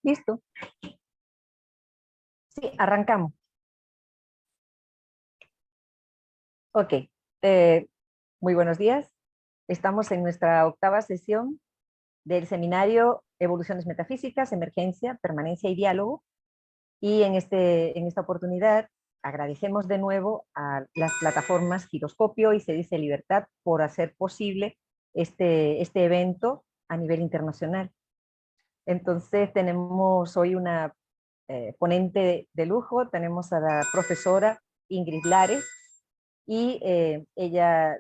Listo. Sí, arrancamos. Ok. Muy buenos días. Estamos en nuestra octava sesión del seminario Evoluciones Metafísicas, Emergencia, Permanencia y Diálogo. Y en esta oportunidad agradecemos de nuevo a las plataformas Giroscopio y Se Dice Libertad por hacer posible este evento a nivel internacional. Entonces tenemos hoy una ponente de lujo, tenemos a la profesora Ingrid Lares, y ella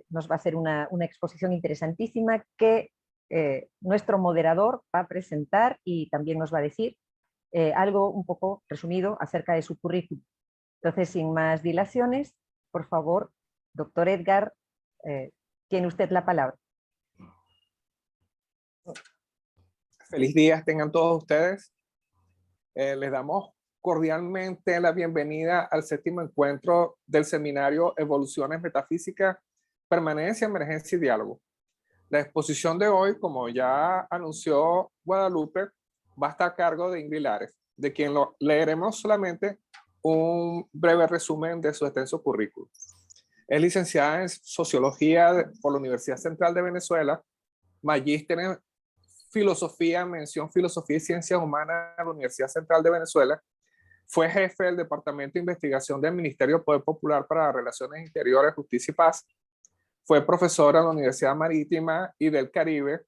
nos va a hacer una exposición interesantísima que nuestro moderador va a presentar y también nos va a decir algo un poco resumido acerca de su currículum. Entonces, sin más dilaciones, por favor, doctor Edgar, tiene usted la palabra. Feliz día tengan todos ustedes. Les damos cordialmente la bienvenida al séptimo encuentro del seminario Evoluciones Metafísicas, Permanencia, Emergencia y Diálogo. La exposición de hoy, como ya anunció Guadalupe, va a estar a cargo de Ingrid Lares, de quien leeremos solamente un breve resumen de su extenso currículum. Es licenciada en Sociología por la Universidad Central de Venezuela, magíster en Filosofía, mención Filosofía y Ciencias Humanas de la Universidad Central de Venezuela. Fue jefe del Departamento de Investigación del Ministerio de Poder Popular para Relaciones Interiores, Justicia y Paz. Fue profesora en la Universidad Marítima y del Caribe.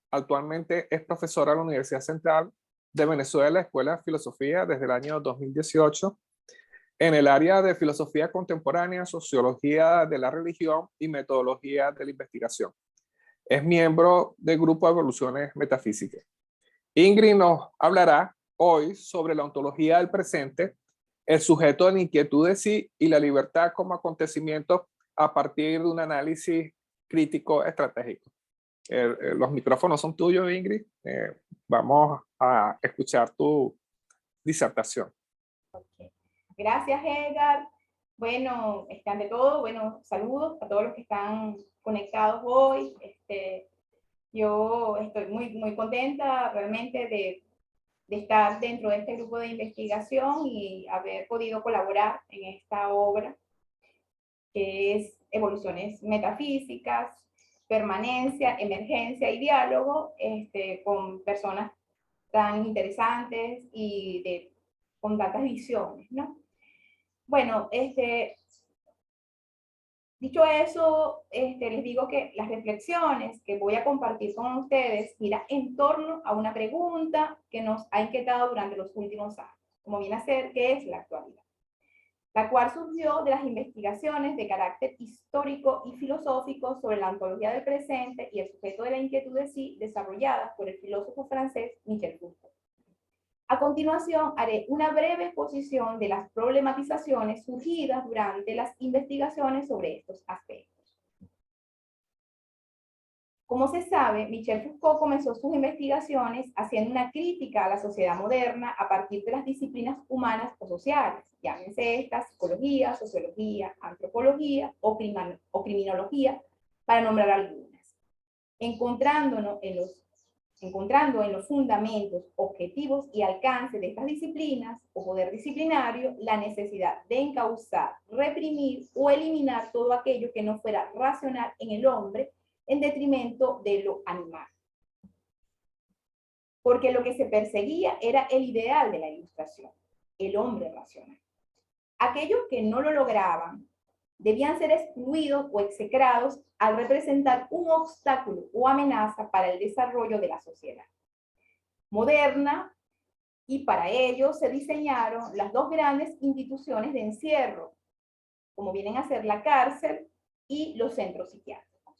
Actualmente es profesora en la Universidad Central de Venezuela, Escuela de Filosofía, desde el año 2018, en el área de Filosofía Contemporánea, Sociología de la Religión y Metodología de la Investigación. Es miembro del Grupo de Evoluciones Metafísicas. Ingrid nos hablará hoy sobre la ontología del presente, el sujeto de la inquietud de sí y la libertad como acontecimiento a partir de un análisis crítico estratégico. Los micrófonos son tuyos, Ingrid. Vamos a escuchar tu disertación. Okay. Gracias, Edgar. Bueno, ante todo, bueno, saludos a todos los que están conectados hoy. Yo estoy muy contenta realmente de estar dentro de este grupo de investigación y haber podido colaborar en esta obra, que es Evoluciones Metafísicas, Permanencia, Emergencia y Diálogo, con personas tan interesantes y con tantas visiones, ¿no? Bueno, dicho eso, les digo que las reflexiones que voy a compartir con ustedes giran en torno a una pregunta que nos ha inquietado durante los últimos años, como viene a ser, ¿qué es la actualidad? La cual surgió de las investigaciones de carácter histórico y filosófico sobre la ontología del presente y el sujeto de la inquietud de sí, desarrolladas por el filósofo francés Michel Foucault. A continuación, haré una breve exposición de las problematizaciones surgidas durante las investigaciones sobre estos aspectos. Como se sabe, Michel Foucault comenzó sus investigaciones haciendo una crítica a la sociedad moderna a partir de las disciplinas humanas o sociales, llámense estas psicología, sociología, antropología o criminología, para nombrar algunas, encontrando en los fundamentos, objetivos y alcance de estas disciplinas o poder disciplinario la necesidad de encauzar, reprimir o eliminar todo aquello que no fuera racional en el hombre en detrimento de lo animal. Porque lo que se perseguía era el ideal de la Ilustración, el hombre racional. Aquellos que no lo lograban debían ser excluidos o execrados al representar un obstáculo o amenaza para el desarrollo de la sociedad moderna, y para ello se diseñaron las dos grandes instituciones de encierro, como vienen a ser la cárcel y los centros psiquiátricos.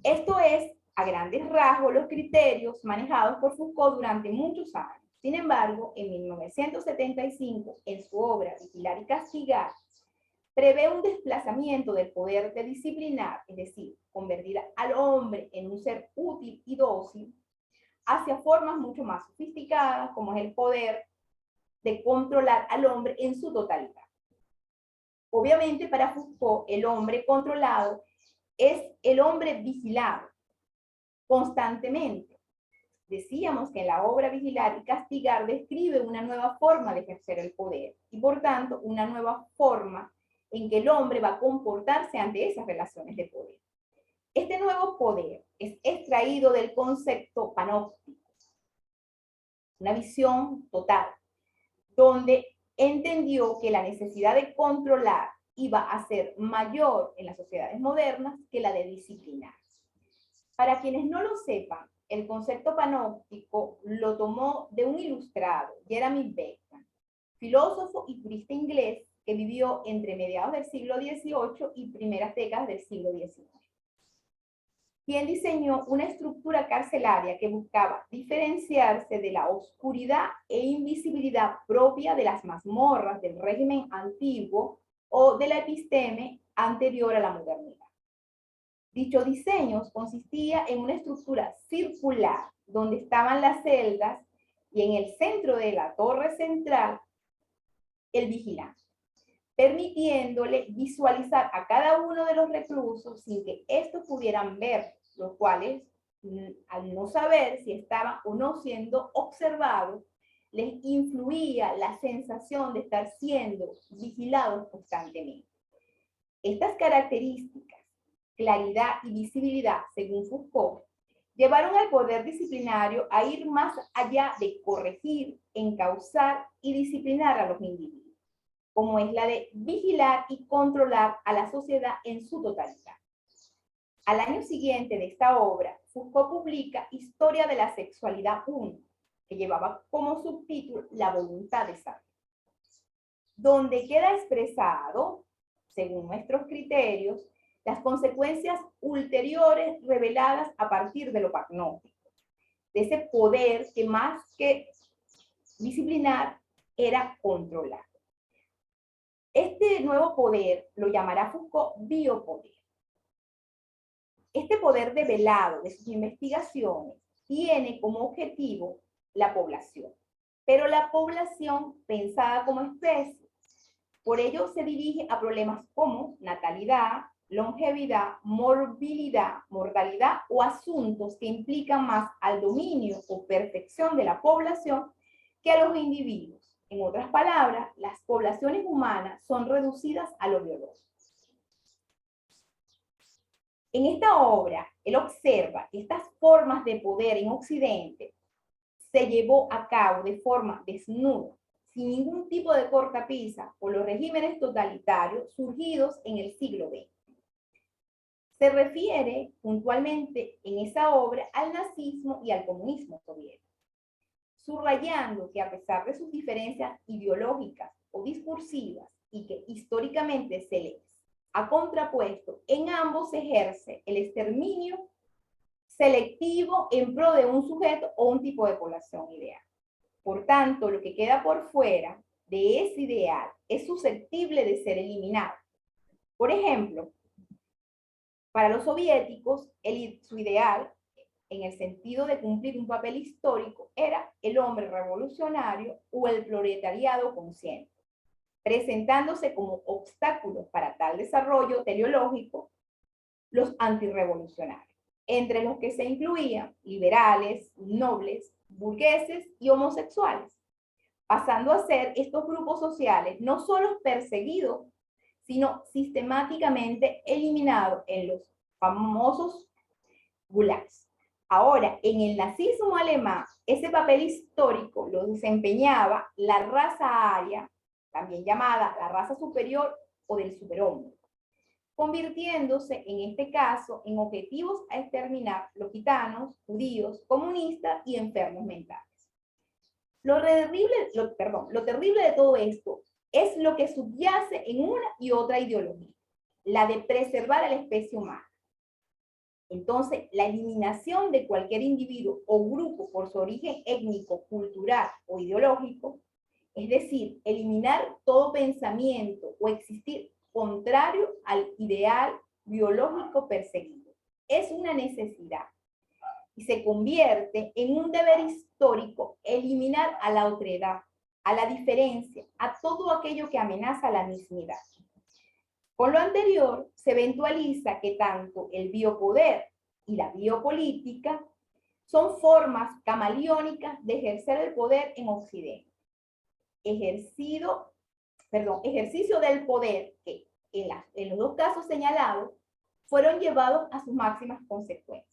Esto es, a grandes rasgos, los criterios manejados por Foucault durante muchos años. Sin embargo, en 1975, en su obra Vigilar y Castigar, prevé un desplazamiento del poder de disciplinar, es decir, convertir al hombre en un ser útil y dócil, hacia formas mucho más sofisticadas, como es el poder de controlar al hombre en su totalidad. Obviamente, para Foucault, el hombre controlado es el hombre vigilado constantemente, decíamos que en la obra Vigilar y Castigar describe una nueva forma de ejercer el poder y por tanto una nueva forma en que el hombre va a comportarse ante esas relaciones de poder. Este nuevo poder es extraído del concepto panóptico, una visión total, donde entendió que la necesidad de controlar iba a ser mayor en las sociedades modernas que la de disciplinar. Para quienes no lo sepan, el concepto panóptico lo tomó de un ilustrado, Jeremy Bentham, filósofo y jurista inglés que vivió entre mediados del siglo XVIII y primeras décadas del siglo XIX, quien diseñó una estructura carcelaria que buscaba diferenciarse de la oscuridad e invisibilidad propia de las mazmorras del régimen antiguo o de la episteme anterior a la modernidad. Dicho diseño consistía en una estructura circular donde estaban las celdas y en el centro de la torre central el vigilante, permitiéndole visualizar a cada uno de los reclusos sin que estos pudieran ver, los cuales, al no saber si estaban o no siendo observados, les influía la sensación de estar siendo vigilados constantemente. Estas características, claridad y visibilidad, según Foucault, llevaron al poder disciplinario a ir más allá de corregir, encauzar y disciplinar a los individuos, como es la de vigilar y controlar a la sociedad en su totalidad. Al año siguiente de esta obra, Foucault publica Historia de la Sexualidad 1, que llevaba como subtítulo La voluntad de saber, donde queda expresado, según nuestros criterios, las consecuencias ulteriores reveladas a partir de lo panóptico, de ese poder que más que disciplinar era controlar. Este nuevo poder lo llamará Foucault biopoder. Este poder develado de sus investigaciones tiene como objetivo la población, pero la población pensada como especie. Por ello se dirige a problemas como natalidad, longevidad, morbilidad, mortalidad o asuntos que implican más al dominio o perfección de la población que a los individuos. En otras palabras, las poblaciones humanas son reducidas a lo biológico. En esta obra, él observa que estas formas de poder en Occidente se llevó a cabo de forma desnuda, sin ningún tipo de cortapisa, por los regímenes totalitarios surgidos en el siglo XX. Se refiere puntualmente en esa obra al nazismo y al comunismo soviético, subrayando que a pesar de sus diferencias ideológicas o discursivas y que históricamente se les ha contrapuesto, en ambos se ejerce el exterminio selectivo en pro de un sujeto o un tipo de población ideal. Por tanto, lo que queda por fuera de ese ideal es susceptible de ser eliminado. Por ejemplo, para los soviéticos, su ideal, en el sentido de cumplir un papel histórico, era el hombre revolucionario o el proletariado consciente, presentándose como obstáculos para tal desarrollo teleológico los antirrevolucionarios, entre los que se incluían liberales, nobles, burgueses y homosexuales, pasando a ser estos grupos sociales no solo perseguidos, sino sistemáticamente eliminados en los famosos gulags. Ahora, en el nazismo alemán, ese papel histórico lo desempeñaba la raza aria, también llamada la raza superior o del superhombre, convirtiéndose en este caso en objetivos a exterminar los gitanos, judíos, comunistas y enfermos mentales. Lo terrible de todo esto es lo que subyace en una y otra ideología, la de preservar a la especie humana. Entonces, la eliminación de cualquier individuo o grupo por su origen étnico, cultural o ideológico, es decir, eliminar todo pensamiento o existir contrario al ideal biológico perseguido, es una necesidad y se convierte en un deber histórico eliminar a la otredad, a la diferencia, a todo aquello que amenaza la mismidad. Con lo anterior, se eventualiza que tanto el biopoder y la biopolítica son formas camaleónicas de ejercer el poder en Occidente. Ejercicio del poder que en los dos casos señalados fueron llevados a sus máximas consecuencias.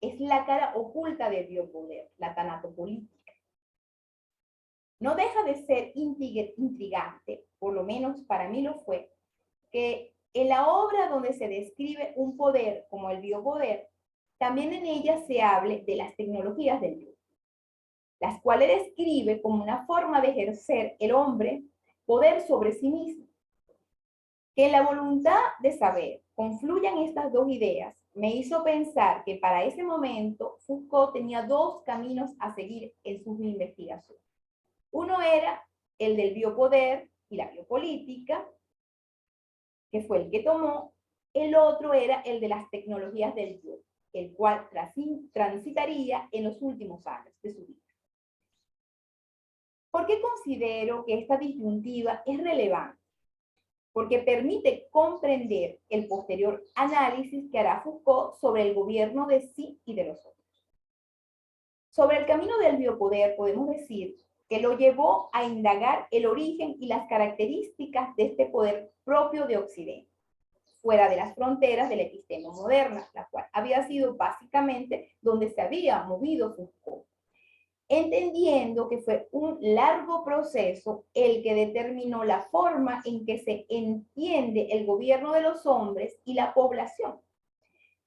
Es la cara oculta del biopoder, la tanatopolítica. No deja de ser intrigante, por lo menos para mí lo fue, que en la obra donde se describe un poder como el biopoder, también en ella se hable de las tecnologías del bio, las cuales describe como una forma de ejercer el hombre poder sobre sí mismo. Que en la voluntad de saber confluyan estas dos ideas me hizo pensar que para ese momento Foucault tenía dos caminos a seguir en sus investigaciones. Uno era el del biopoder y la biopolítica, que fue el que tomó. El otro era el de las tecnologías del yo, el cual transitaría en los últimos años de su vida. ¿Por qué considero que esta disyuntiva es relevante? Porque permite comprender el posterior análisis que hará Foucault sobre el gobierno de sí y de los otros. Sobre el camino del biopoder podemos decir que lo llevó a indagar el origen y las características de este poder propio de Occidente, fuera de las fronteras de la epistema moderna, la cual había sido básicamente donde se había movido Foucault, entendiendo que fue un largo proceso el que determinó la forma en que se entiende el gobierno de los hombres y la población,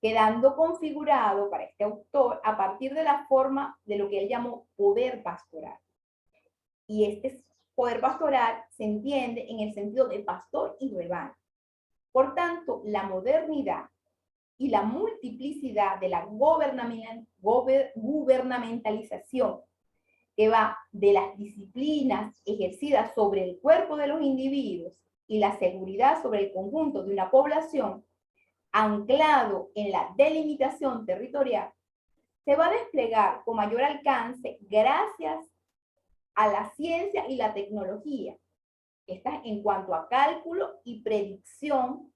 quedando configurado para este autor a partir de la forma de lo que él llamó poder pastoral. Y este poder pastoral se entiende en el sentido de pastor y rebaño. Por tanto, la modernidad y la multiplicidad de la gubernamentalización, que va de las disciplinas ejercidas sobre el cuerpo de los individuos y la seguridad sobre el conjunto de una población, anclado en la delimitación territorial, se va a desplegar con mayor alcance gracias a la ciencia y la tecnología, estas en cuanto a cálculo y predicción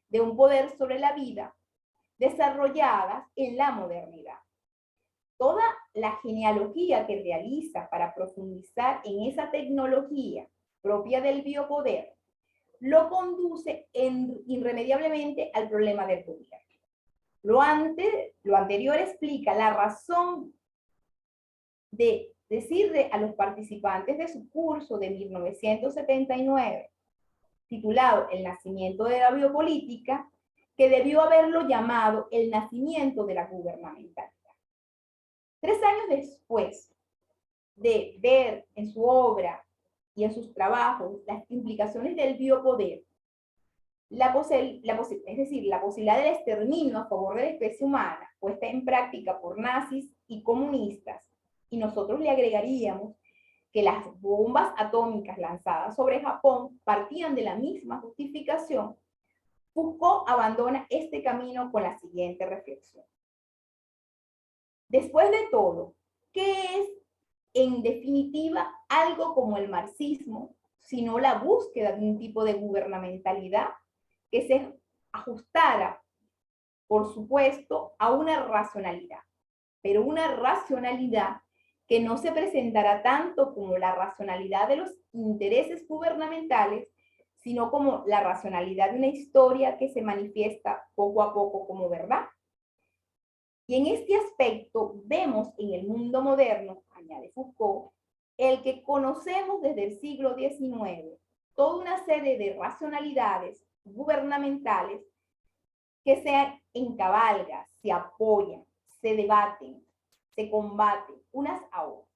de un poder sobre la vida, desarrolladas en la modernidad. Toda la genealogía que realiza para profundizar en esa tecnología propia del biopoder lo conduce irremediablemente al problema del poder. Lo anterior explica la razón de decirle a los participantes de su curso de 1979, titulado El nacimiento de la biopolítica, que debió haberlo llamado el nacimiento de la gubernamentalidad. 3 años después de ver en su obra y en sus trabajos las implicaciones del biopoder, la posibilidad del exterminio a favor de la especie humana puesta en práctica por nazis y comunistas, y nosotros le agregaríamos que las bombas atómicas lanzadas sobre Japón partían de la misma justificación, Foucault abandona este camino con la siguiente reflexión. Después de todo, ¿qué es en definitiva algo como el marxismo, sino la búsqueda de un tipo de gubernamentalidad que se ajustara, por supuesto, a una racionalidad, pero una racionalidad que no se presentará tanto como la racionalidad de los intereses gubernamentales, sino como la racionalidad de una historia que se manifiesta poco a poco como verdad? Y en este aspecto vemos en el mundo moderno, añade Foucault, el que conocemos desde el siglo XIX, toda una serie de racionalidades gubernamentales que se encabalgan, se apoyan, se debaten, se combaten unas a otras.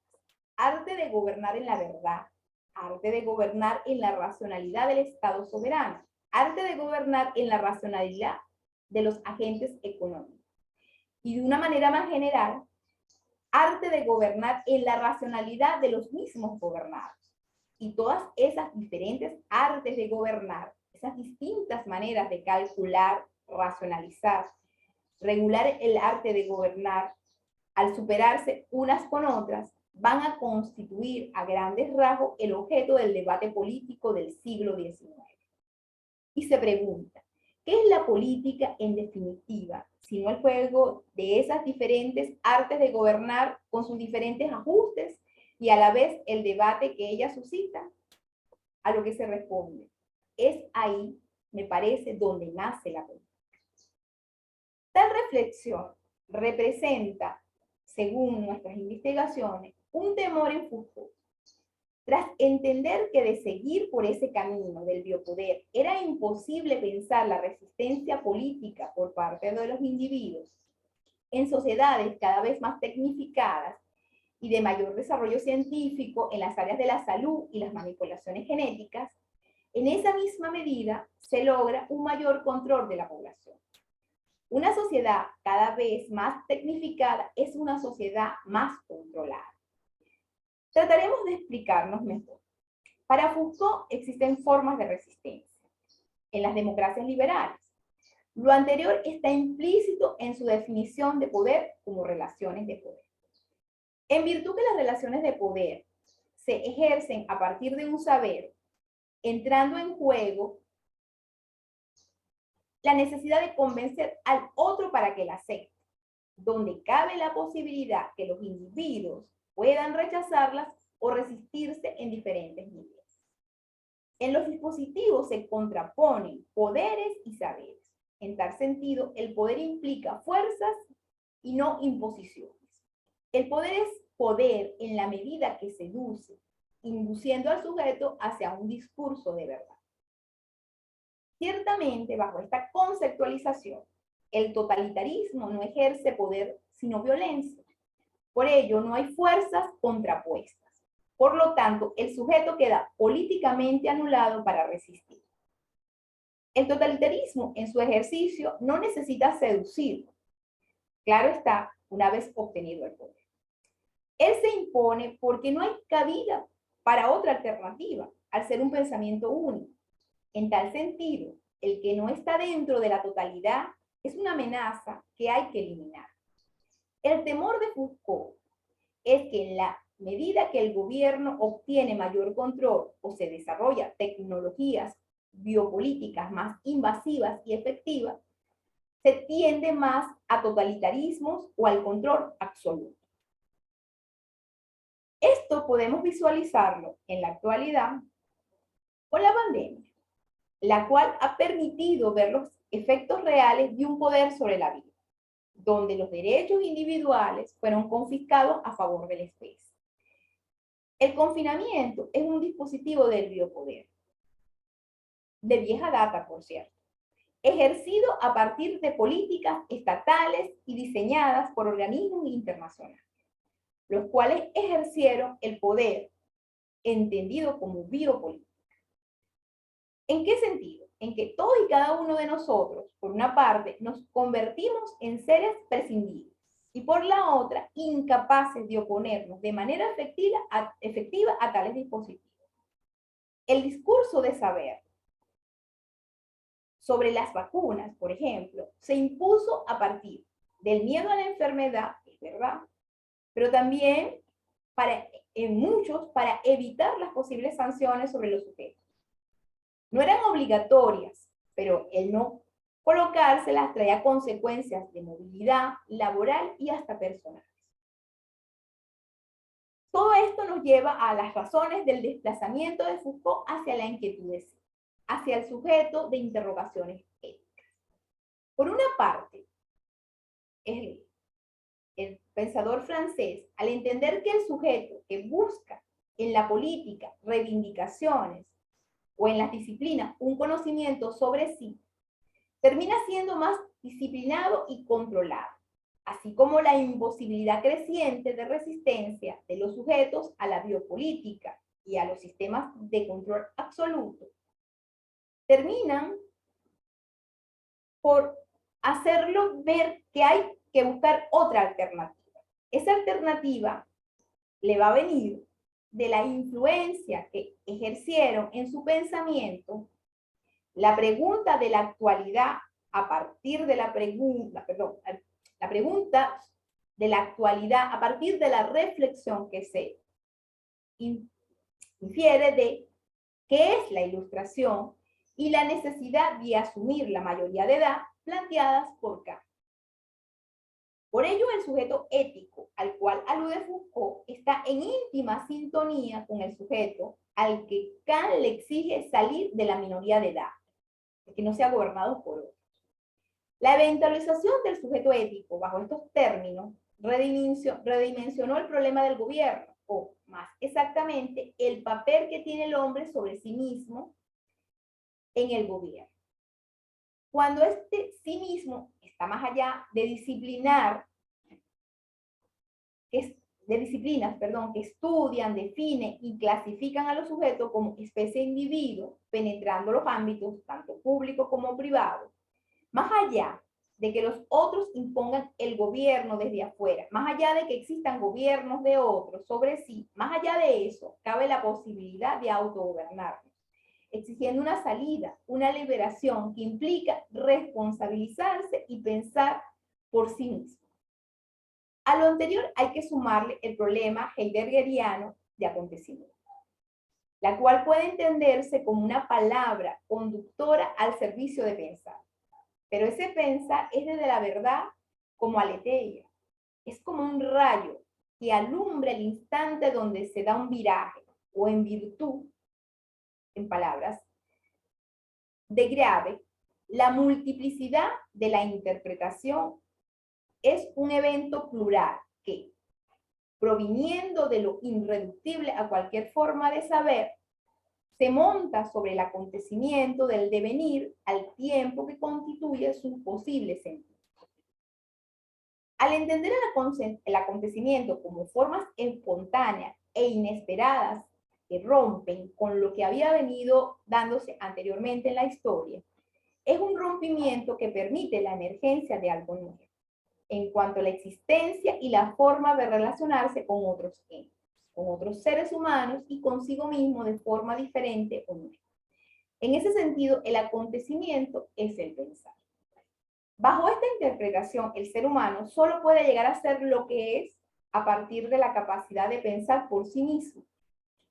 Arte de gobernar en la verdad, arte de gobernar en la racionalidad del Estado soberano, arte de gobernar en la racionalidad de los agentes económicos. Y de una manera más general, arte de gobernar en la racionalidad de los mismos gobernados. Y todas esas diferentes artes de gobernar, esas distintas maneras de calcular, racionalizar, regular el arte de gobernar, al superarse unas con otras, van a constituir a grandes rasgos el objeto del debate político del siglo XIX. Y se pregunta, ¿Qué es la política en definitiva? Sino el juego de esas diferentes artes de gobernar con sus diferentes ajustes y a la vez el debate que ella suscita. A lo que se responde. Es ahí, me parece, donde nace la política. Tal reflexión representa, según nuestras investigaciones, un temor en Foucault. Tras entender que de seguir por ese camino del biopoder era imposible pensar la resistencia política por parte de los individuos en sociedades cada vez más tecnificadas y de mayor desarrollo científico en las áreas de la salud y las manipulaciones genéticas, en esa misma medida se logra un mayor control de la población. Una sociedad cada vez más tecnificada es una sociedad más controlada. Trataremos de explicarnos mejor. Para Foucault existen formas de resistencia en las democracias liberales. Lo anterior está implícito en su definición de poder como relaciones de poder. En virtud que las relaciones de poder se ejercen a partir de un saber, entrando en juego la necesidad de convencer al otro para que la acepte, donde cabe la posibilidad que los individuos puedan rechazarlas o resistirse en diferentes niveles. En los dispositivos se contraponen poderes y saberes. En tal sentido, el poder implica fuerzas y no imposiciones. El poder es poder en la medida que seduce, induciendo al sujeto hacia un discurso de verdad. Ciertamente, bajo esta conceptualización, el totalitarismo no ejerce poder sino violencia. Por ello, no hay fuerzas contrapuestas. Por lo tanto, el sujeto queda políticamente anulado para resistir. El totalitarismo en su ejercicio no necesita seducirlo. Claro está, una vez obtenido el poder. Él se impone porque no hay cabida para otra alternativa, al ser un pensamiento único. En tal sentido, el que no está dentro de la totalidad es una amenaza que hay que eliminar. El temor de Foucault es que en la medida que el gobierno obtiene mayor control o se desarrolla tecnologías biopolíticas más invasivas y efectivas, se tiende más a totalitarismos o al control absoluto. Esto podemos visualizarlo en la actualidad con la pandemia, la cual ha permitido ver los efectos reales de un poder sobre la vida, donde los derechos individuales fueron confiscados a favor de la especie. El confinamiento es un dispositivo del biopoder, de vieja data, por cierto, ejercido a partir de políticas estatales y diseñadas por organismos internacionales, los cuales ejercieron el poder entendido como biopolítica. ¿En qué sentido? En que todos y cada uno de nosotros, por una parte, nos convertimos en seres prescindibles y por la otra, incapaces de oponernos de manera efectiva a tales dispositivos. El discurso de saber sobre las vacunas, por ejemplo, se impuso a partir del miedo a la enfermedad, es verdad, pero también en muchos para evitar las posibles sanciones sobre los sujetos. No eran obligatorias, pero el no colocárselas traía consecuencias de movilidad, laboral y hasta personales. Todo esto nos lleva a las razones del desplazamiento de Foucault hacia la inquietud de sí, hacia el sujeto de interrogaciones éticas. Por una parte, el pensador francés, al entender que el sujeto que busca en la política reivindicaciones o en las disciplinas un conocimiento sobre sí, termina siendo más disciplinado y controlado, así como la imposibilidad creciente de resistencia de los sujetos a la biopolítica y a los sistemas de control absoluto, terminan por hacerlo ver que hay que buscar otra alternativa. Esa alternativa le va a venir de la influencia que ejercieron en su pensamiento la pregunta de la actualidad a partir de la pregunta de la actualidad a partir de la reflexión que se infiere de qué es la ilustración y la necesidad de asumir la mayoría de edad planteadas por Kant. Por ello, el sujeto ético al cual alude Foucault está en íntima sintonía con el sujeto al que Kant le exige salir de la minoría de edad, que no sea gobernado por otros. La eventualización del sujeto ético bajo estos términos redimensionó el problema del gobierno, o más exactamente, el papel que tiene el hombre sobre sí mismo en el gobierno. Cuando este sí mismo está más allá de disciplinas, que estudian, definen y clasifican a los sujetos como especie de individuos, penetrando los ámbitos tanto públicos como privados, más allá de que los otros impongan el gobierno desde afuera, más allá de que existan gobiernos de otros sobre sí, más allá de eso, cabe la posibilidad de autogobernarnos, exigiendo una salida, una liberación que implica responsabilizarse y pensar por sí mismo. A lo anterior hay que sumarle el problema heideggeriano de acontecimiento, la cual puede entenderse como una palabra conductora al servicio de pensar. Pero ese pensar es desde la verdad como aleteia. Es como un rayo que alumbra el instante donde se da un viraje, o en virtud, en palabras de Grave, la multiplicidad de la interpretación es un evento plural que, proviniendo de lo irreductible a cualquier forma de saber, se monta sobre el acontecimiento del devenir al tiempo que constituye su posible sentido. Al entender el acontecimiento como formas espontáneas e inesperadas que rompen con lo que había venido dándose anteriormente en la historia, es un rompimiento que permite la emergencia de algo nuevo, en cuanto a la existencia y la forma de relacionarse con otros entes, con otros seres humanos y consigo mismo de forma diferente o nueva. En ese sentido, el acontecimiento es el pensar. Bajo esta interpretación, el ser humano solo puede llegar a ser lo que es a partir de la capacidad de pensar por sí mismo,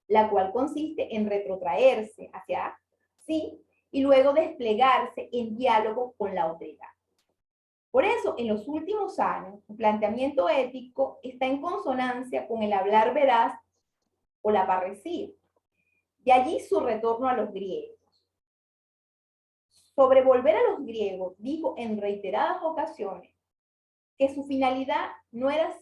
la cual consiste en retrotraerse hacia sí y luego desplegarse en diálogo con la otredad. Por eso, en los últimos años, el planteamiento ético está en consonancia con el hablar veraz o la parresía. De allí su retorno a los griegos. Sobre volver a los griegos, dijo en reiteradas ocasiones que su finalidad no era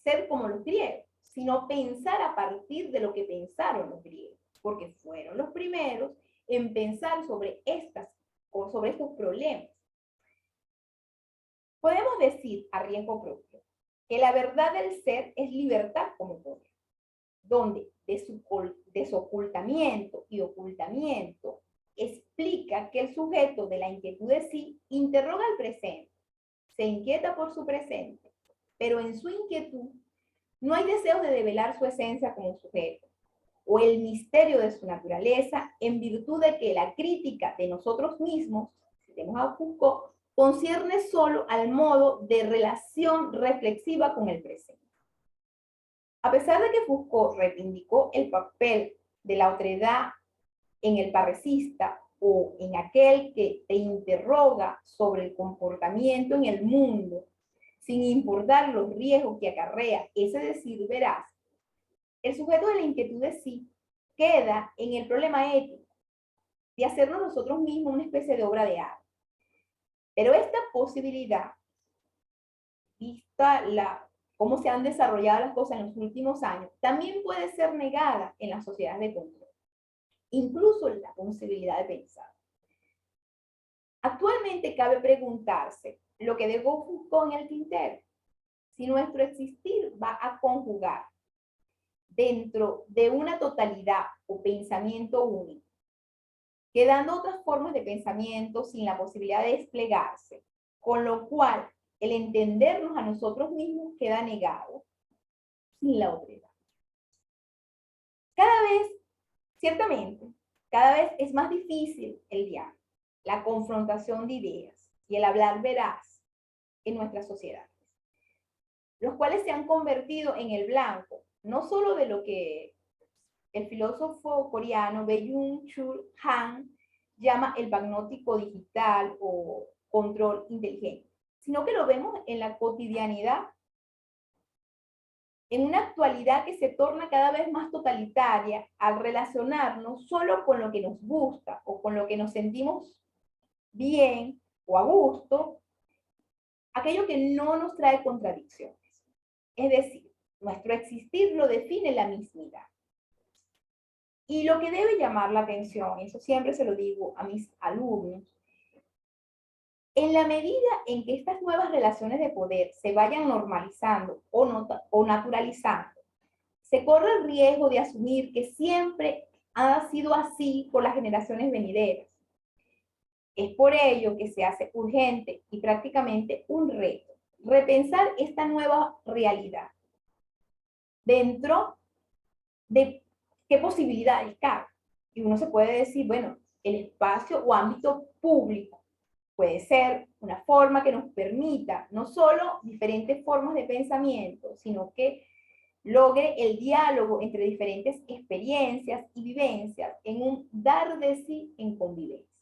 ser como los griegos, sino pensar a partir de lo que pensaron los griegos, porque fueron los primeros en pensar sobre estos problemas. Podemos decir a riesgo propio que la verdad del ser es libertad como poder, donde desocultamiento y ocultamiento explica que el sujeto de la inquietud de sí interroga el presente, se inquieta por su presente, pero en su inquietud no hay deseo de develar su esencia como sujeto o el misterio de su naturaleza, en virtud de que la crítica de nosotros mismos, si tenemos a Foucault, concierne solo al modo de relación reflexiva con el presente. A pesar de que Foucault reivindicó el papel de la otredad en el parresista o en aquel que te interroga sobre el comportamiento en el mundo, sin importar los riesgos que acarrea ese decir veraz, el sujeto de la inquietud de sí queda en el problema ético de hacernos nosotros mismos una especie de obra de arte. Pero esta posibilidad, vista cómo se han desarrollado las cosas en los últimos años, también puede ser negada en las sociedades de control, incluso la posibilidad de pensar. Actualmente cabe preguntarse lo que dejó Foucault en el tintero, si nuestro existir va a conjugar dentro de una totalidad o pensamiento único, quedando otras formas de pensamiento sin la posibilidad de desplegarse, con lo cual el entendernos a nosotros mismos queda negado sin la otredad. Cada vez, ciertamente, cada vez es más difícil el diálogo, la confrontación de ideas y el hablar veraz en nuestras sociedades, los cuales se han convertido en el blanco, no solo de lo que el filósofo coreano Byung-Chul Han llama el diagnóstico digital o control inteligente, sino que lo vemos en la cotidianidad, en una actualidad que se torna cada vez más totalitaria al relacionarnos solo con lo que nos gusta o con lo que nos sentimos bien o a gusto, aquello que no nos trae contradicciones. Es decir, nuestro existir lo define la mismidad. Y lo que debe llamar la atención, eso siempre se lo digo a mis alumnos, en la medida en que estas nuevas relaciones de poder se vayan normalizando o naturalizando, se corre el riesgo de asumir que siempre ha sido así por las generaciones venideras. Es por ello que se hace urgente y prácticamente un reto repensar esta nueva realidad dentro de qué posibilidades cabe. Y uno se puede decir, bueno, el espacio o ámbito público puede ser una forma que nos permita no solo diferentes formas de pensamiento, sino que logre el diálogo entre diferentes experiencias y vivencias en un dar de sí en convivencia.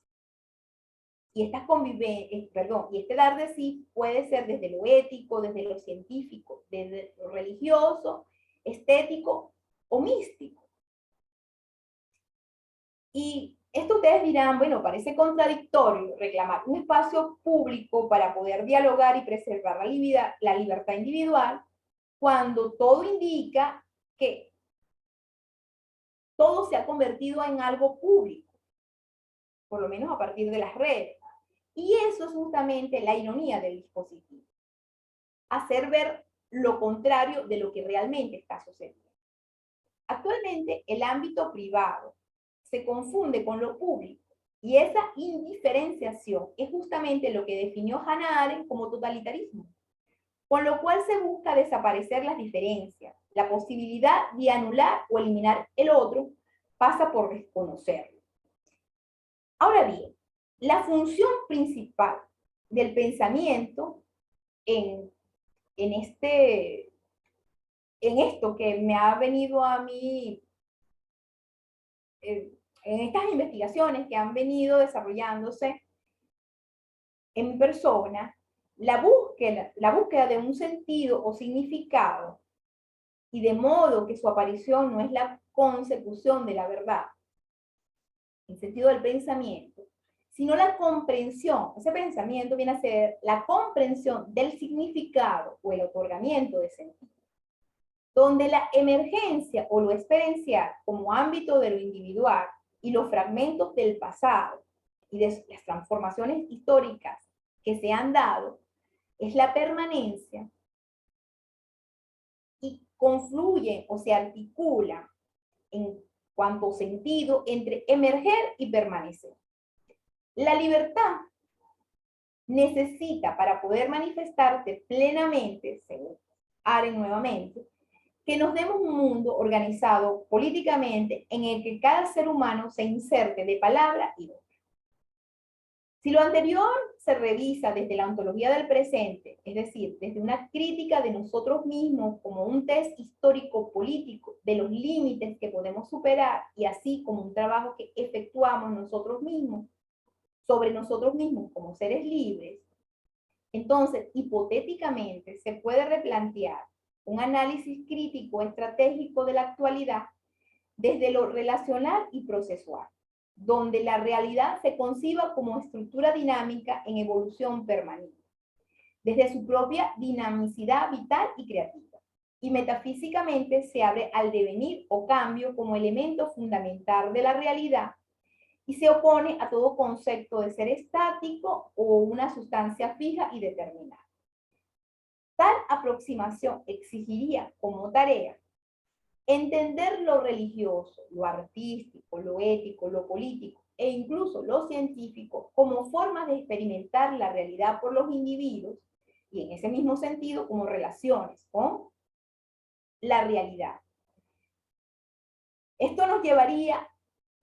Y este dar de sí puede ser desde lo ético, desde lo científico, desde lo religioso, estético o místico. Y esto ustedes dirán, bueno, parece contradictorio reclamar un espacio público para poder dialogar y preservar la libertad individual, cuando todo indica que todo se ha convertido en algo público, por lo menos a partir de las redes. Y eso es justamente la ironía del dispositivo, hacer ver lo contrario de lo que realmente está sucediendo. Actualmente, el ámbito privado se confunde con lo público, y esa indiferenciación es justamente lo que definió Hannah Arendt como totalitarismo, con lo cual se busca desaparecer las diferencias. La posibilidad de anular o eliminar el otro pasa por desconocerlo. Ahora bien, la función principal del pensamiento en esto que me ha venido a mí, en estas investigaciones que han venido desarrollándose en mi persona, la búsqueda de un sentido o significado, y de modo que su aparición no es la consecución de la verdad, en sentido del pensamiento, sino la comprensión. Ese pensamiento viene a ser la comprensión del significado o el otorgamiento de sentido, donde la emergencia o lo experiencial como ámbito de lo individual y los fragmentos del pasado y de las transformaciones históricas que se han dado es la permanencia, y confluyen o se articulan en cuanto sentido entre emerger y permanecer. La libertad necesita, para poder manifestarse plenamente, según Arendt nuevamente, que nos demos un mundo organizado políticamente en el que cada ser humano se inserte de palabra y obra. Si lo anterior se revisa desde la ontología del presente, es decir, desde una crítica de nosotros mismos como un test histórico-político de los límites que podemos superar, y así como un trabajo que efectuamos nosotros mismos, sobre nosotros mismos como seres libres, entonces, hipotéticamente, se puede replantear un análisis crítico estratégico de la actualidad desde lo relacional y procesual, donde la realidad se conciba como estructura dinámica en evolución permanente, desde su propia dinamicidad vital y creativa. Y metafísicamente se abre al devenir o cambio como elemento fundamental de la realidad, y se opone a todo concepto de ser estático o una sustancia fija y determinada. Tal aproximación exigiría como tarea entender lo religioso, lo artístico, lo ético, lo político e incluso lo científico como formas de experimentar la realidad por los individuos, y en ese mismo sentido como relaciones con la realidad. Esto nos llevaría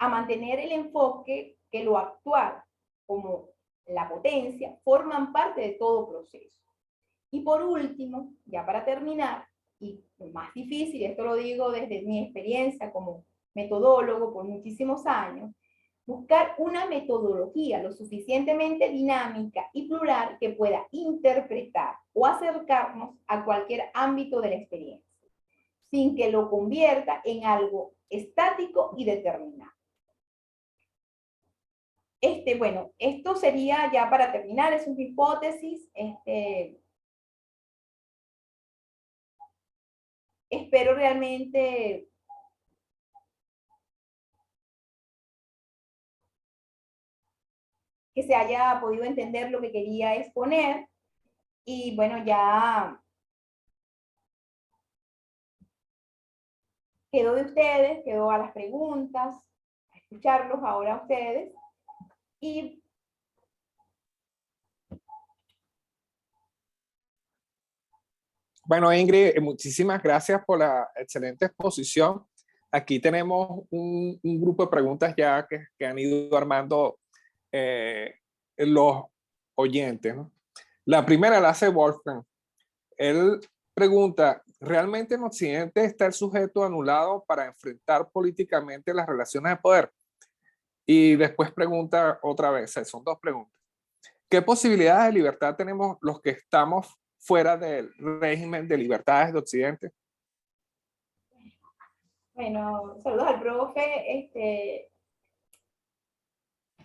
a mantener el enfoque que lo actual como la potencia forman parte de todo proceso. Y por último, ya para terminar, y más difícil, esto lo digo desde mi experiencia como metodólogo por muchísimos años, buscar una metodología lo suficientemente dinámica y plural que pueda interpretar o acercarnos a cualquier ámbito de la experiencia, sin que lo convierta en algo estático y determinado. Bueno, esto sería ya para terminar, es una hipótesis. Espero realmente que se haya podido entender lo que quería exponer. Y bueno, ya quedo de ustedes, quedo a las preguntas, a escucharlos ahora a ustedes. Y bueno, Ingrid, muchísimas gracias por la excelente exposición. Aquí tenemos un grupo de preguntas ya que han ido armando los oyentes, ¿no? La primera la hace Wolfgang. Él pregunta, ¿realmente en Occidente está el sujeto anulado para enfrentar políticamente las relaciones de poder? Y después pregunta otra vez, son dos preguntas. ¿Qué posibilidades de libertad tenemos los que estamos fuera del régimen de libertades de Occidente? bueno, saludos al profe.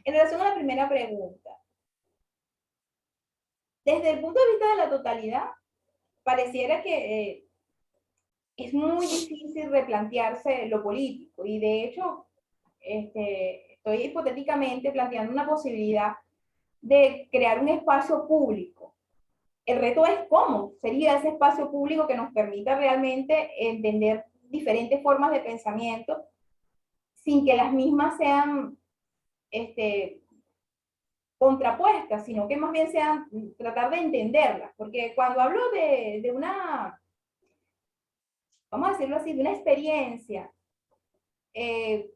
En relación a la primera pregunta, desde el punto de vista de la totalidad, pareciera que es muy difícil replantearse lo político, y de hecho estoy hipotéticamente planteando una posibilidad de crear un espacio público. El reto es cómo sería ese espacio público que nos permita realmente entender diferentes formas de pensamiento sin que las mismas sean contrapuestas, sino que más bien sean tratar de entenderlas. Porque cuando hablo de una, vamos a decirlo así, de una experiencia del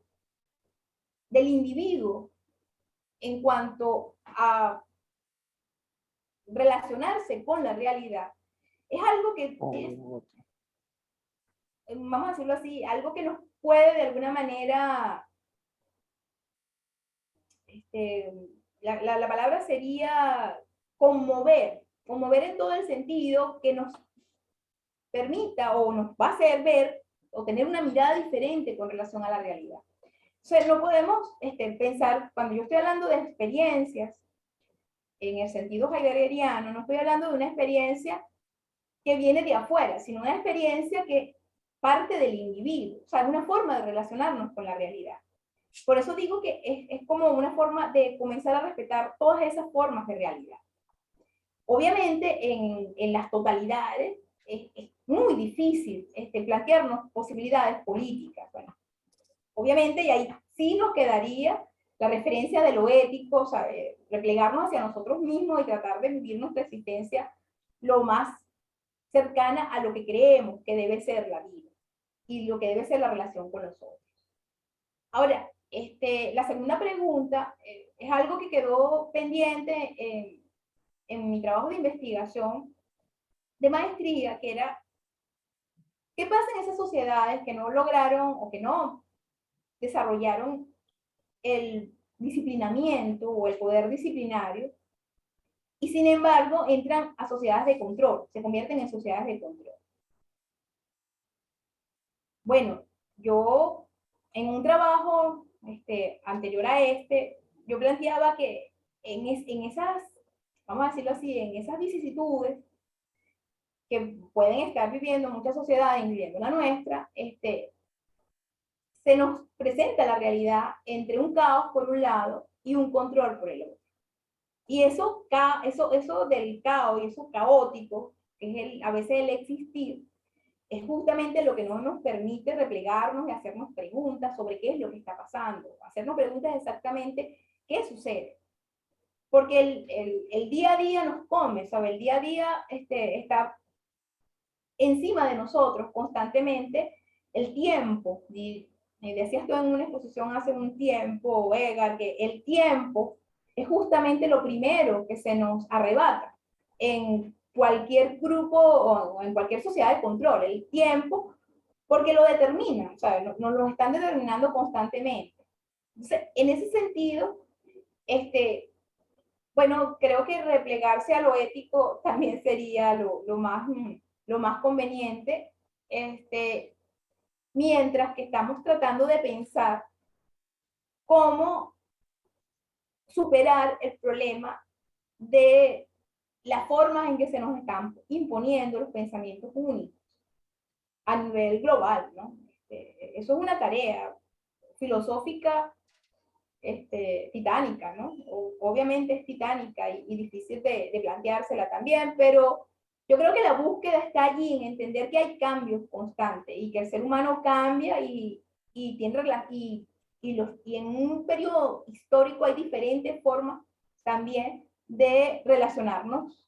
individuo en cuanto a relacionarse con la realidad, es algo que vamos a decirlo así, algo que nos puede de alguna manera, la palabra sería conmover en todo el sentido que nos permita o nos va a hacer ver o tener una mirada diferente con relación a la realidad. O sea, no podemos pensar, cuando yo estoy hablando de experiencias, en el sentido heideggeriano, no estoy hablando de una experiencia que viene de afuera, sino una experiencia que parte del individuo, o sea, una forma de relacionarnos con la realidad. Por eso digo que es como una forma de comenzar a respetar todas esas formas de realidad. Obviamente, en las totalidades es muy difícil plantearnos posibilidades políticas. Bueno, obviamente, y ahí sí nos quedaría la referencia de lo ético, o sea, replegarnos hacia nosotros mismos y tratar de vivir nuestra existencia lo más cercana a lo que creemos que debe ser la vida y lo que debe ser la relación con los otros. Ahora, la segunda pregunta es algo que quedó pendiente en mi trabajo de investigación de maestría, que era, ¿qué pasa en esas sociedades que no lograron o que no desarrollaron el disciplinamiento o el poder disciplinario y sin embargo entran a sociedades de control, se convierten en sociedades de control? Bueno, yo en un trabajo anterior a yo planteaba que en esas, vamos a decirlo así, en esas vicisitudes que pueden estar viviendo muchas sociedades, incluyendo la nuestra, se nos presenta la realidad entre un caos por un lado y un control por el otro. Y eso del caos y eso caótico, que es a veces el existir, es justamente lo que no nos permite replegarnos y hacernos preguntas sobre qué es lo que está pasando, hacernos preguntas exactamente qué sucede. Porque el día a día nos come, ¿sabe? El día a día está encima de nosotros constantemente. El tiempo, y decías tú en una exposición hace un tiempo, Edgar, que el tiempo es justamente lo primero que se nos arrebata en cualquier grupo o en cualquier sociedad de control, el tiempo, porque lo determinan, ¿sabes? Nos lo están determinando constantemente. Entonces, en ese sentido, bueno, creo que replegarse a lo ético también sería lo más conveniente, mientras que estamos tratando de pensar cómo superar el problema de la forma en que se nos están imponiendo los pensamientos únicos a nivel global, ¿no? Eso es una tarea filosófica titánica, ¿no? Obviamente es titánica y difícil de planteársela también, pero yo creo que la búsqueda está allí en entender que hay cambios constantes y que el ser humano cambia y en un periodo histórico hay diferentes formas también de relacionarnos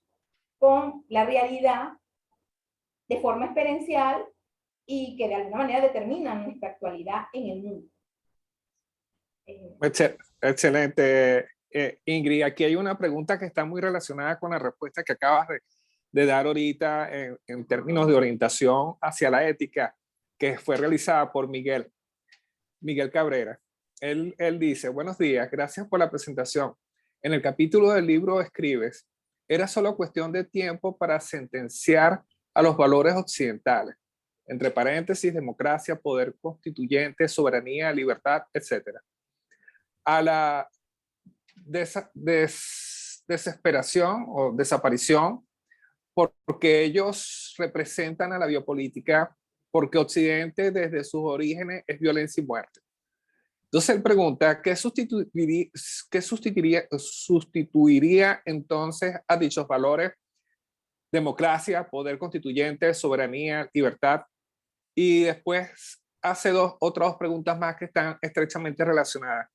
con la realidad de forma experiencial y que de alguna manera determinan nuestra actualidad en el mundo. Excelente, Ingrid. Aquí hay una pregunta que está muy relacionada con la respuesta que acabas de dar ahorita en términos de orientación hacia la ética, que fue realizada por Miguel Cabrera. Él dice, buenos días, gracias por la presentación. En el capítulo del libro escribes, era solo cuestión de tiempo para sentenciar a los valores occidentales, entre paréntesis, democracia, poder constituyente, soberanía, libertad, etc. A la desesperación o desaparición, porque ellos representan a la biopolítica, porque Occidente desde sus orígenes es violencia y muerte. Entonces él pregunta, ¿qué sustituiría entonces a dichos valores? Democracia, poder constituyente, soberanía, libertad. Y después hace otras dos preguntas más que están estrechamente relacionadas.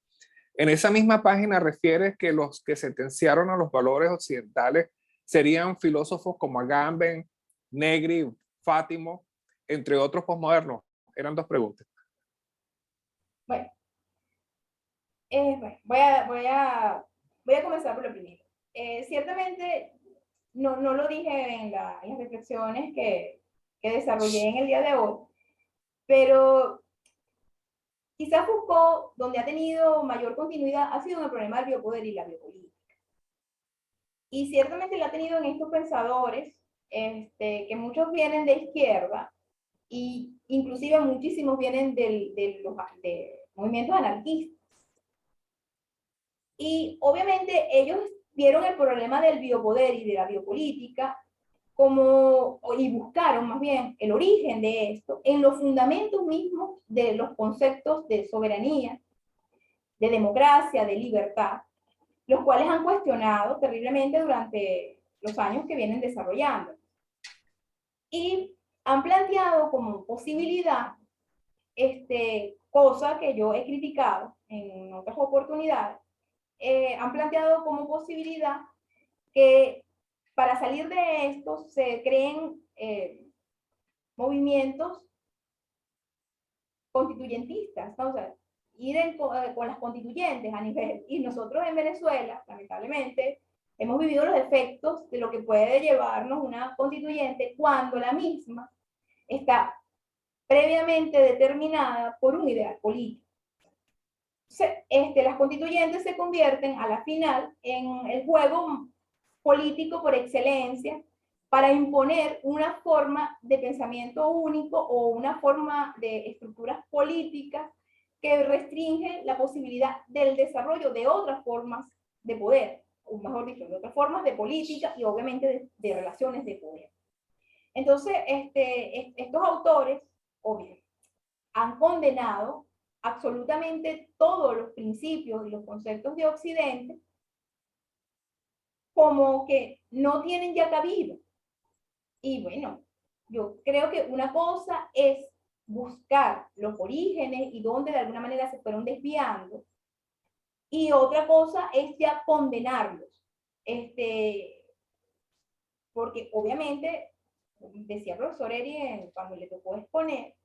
En esa misma página refiere que los que sentenciaron a los valores occidentales serían filósofos como Agamben, Negri, Fátimo, entre otros posmodernos. Eran dos preguntas. Bueno, voy a comenzar por lo primero. Ciertamente, no lo dije en las reflexiones que desarrollé en el día de hoy, pero quizás Foucault, donde ha tenido mayor continuidad, ha sido en el problema del biopoder y la biopolítica. Y ciertamente la ha tenido en estos pensadores, que muchos vienen de izquierda, y inclusive muchísimos vienen de movimientos anarquistas. Y obviamente ellos vieron el problema del biopoder y de la biopolítica y buscaron más bien el origen de esto en los fundamentos mismos de los conceptos de soberanía, de democracia, de libertad, los cuales han cuestionado terriblemente durante los años que vienen desarrollando. Y han planteado como posibilidad, cosa que yo he criticado en otras oportunidades, han planteado como posibilidad que para salir de esto se creen movimientos constituyentistas, ¿no? O sea, ir con las constituyentes a nivel, y nosotros en Venezuela, lamentablemente, hemos vivido los efectos de lo que puede llevarnos una constituyente cuando la misma está previamente determinada por un ideal político. Las constituyentes se convierten a la final en el juego político por excelencia para imponer una forma de pensamiento único o una forma de estructuras políticas que restringe la posibilidad del desarrollo de otras formas de poder, o mejor dicho, de otras formas de política y obviamente de relaciones de poder. Entonces, estos autores, obvio, han condenado absolutamente todos los principios y los conceptos de Occidente como que no tienen ya cabida. Y bueno, yo creo que una cosa es buscar los orígenes y dónde de alguna manera se fueron desviando, y otra cosa es ya condenarlos. Porque obviamente, decía el profesor Eri cuando le tocó exponer,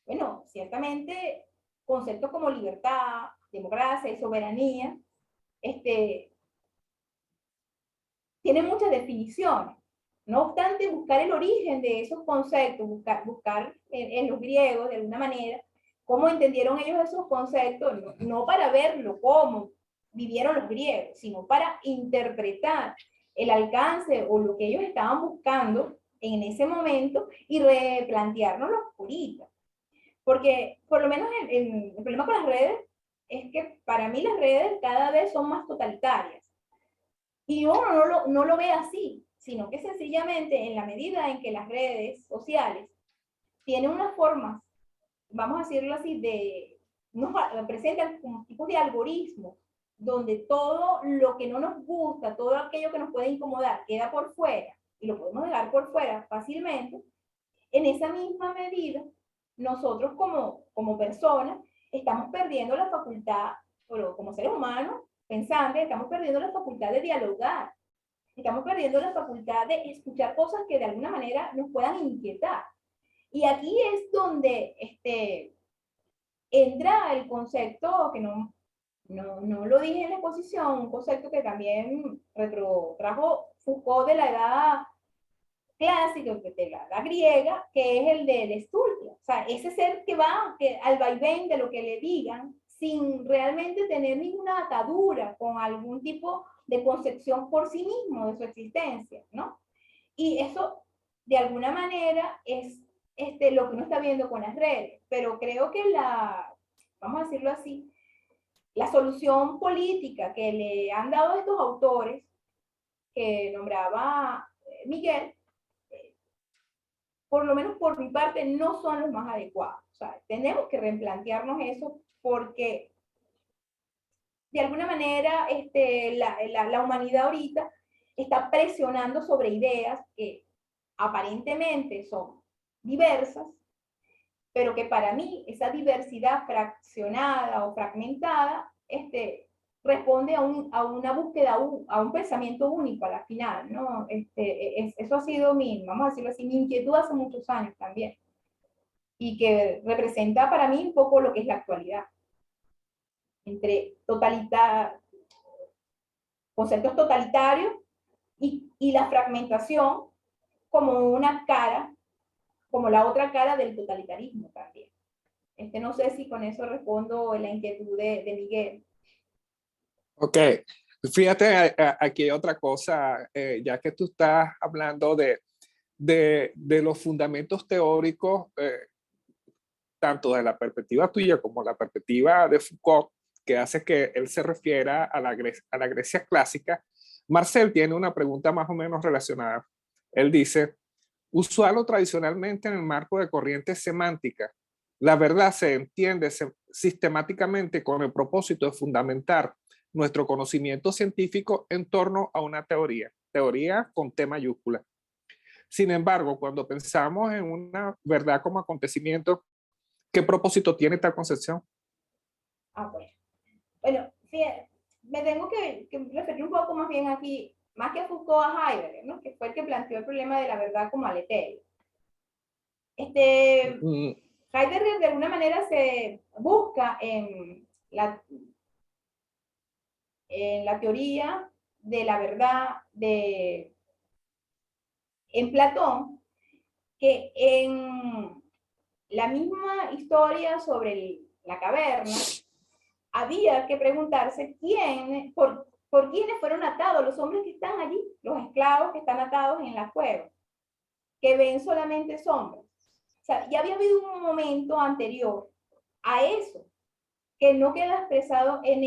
bueno, ciertamente conceptos como libertad, democracia y soberanía, tienen muchas definiciones. No obstante, buscar el origen de esos conceptos, buscar en los griegos, de alguna manera, cómo entendieron ellos esos conceptos, no para verlo como vivieron los griegos, sino para interpretar el alcance o lo que ellos estaban buscando en ese momento y replanteárnoslo ahorita. Porque por lo menos el problema con las redes es que para mí las redes cada vez son más totalitarias. Y uno no lo ve así, sino que sencillamente en la medida en que las redes sociales tienen unas formas, vamos a decirlo así, nos presentan como tipos de algoritmos, donde todo lo que no nos gusta, todo aquello que nos puede incomodar, queda por fuera, y lo podemos dejar por fuera fácilmente. En esa misma medida, nosotros como personas estamos perdiendo la facultad, o como seres humanos pensantes, estamos perdiendo la facultad de dialogar, estamos perdiendo la facultad de escuchar cosas que de alguna manera nos puedan inquietar. Y aquí es donde entra el concepto que no lo dije en la exposición, un concepto que también trajo Foucault de la edad clásica, de la edad griega, que es el de Estulpia. O sea, ese ser que va al vaivén de lo que le digan, sin realmente tener ninguna atadura con algún tipo de concepción por sí mismo de su existencia, ¿no? Y eso, de alguna manera, es lo que uno está viendo con las redes. Pero creo que vamos a decirlo así, la solución política que le han dado estos autores, que nombraba Miguel, por lo menos por mi parte, no son los más adecuados. O sea, tenemos que replantearnos eso porque de alguna manera la humanidad ahorita está presionando sobre ideas que aparentemente son diversas, pero que para mí esa diversidad fraccionada o fragmentada responde a una búsqueda, a un pensamiento único a la final, ¿no? Eso ha sido vamos a decirlo así, mi inquietud hace muchos años también, y que representa para mí un poco lo que es la actualidad, entre conceptos totalitarios y la fragmentación como una cara, como la otra cara del totalitarismo también. No sé si con eso respondo la inquietud de Miguel. Ok, fíjate, aquí hay otra cosa, ya que tú estás hablando de los fundamentos teóricos, tanto de la perspectiva tuya como la perspectiva de Foucault, que hace que él se refiera a la Grecia clásica. Marcel tiene una pregunta más o menos relacionada. Él dice, usual o tradicionalmente en el marco de corrientes semánticas, la verdad se entiende sistemáticamente con el propósito de fundamentar nuestro conocimiento científico en torno a una teoría con T mayúscula. Sin embargo, cuando pensamos en una verdad como acontecimiento, ¿qué propósito tiene esta concepción? Bueno, fíjate, me tengo que referir un poco más bien aquí, más que a Foucault, a Heidegger, ¿no? Que fue el que planteó el problema de la verdad como aleteia. Heidegger de alguna manera se busca en la teoría de la verdad en Platón, que en la misma historia sobre la caverna, había que preguntarse por quiénes fueron atados los hombres que están allí, los esclavos que están atados en la cueva, que ven solamente sombras. O sea, ya había habido un momento anterior a eso, que no queda expresado en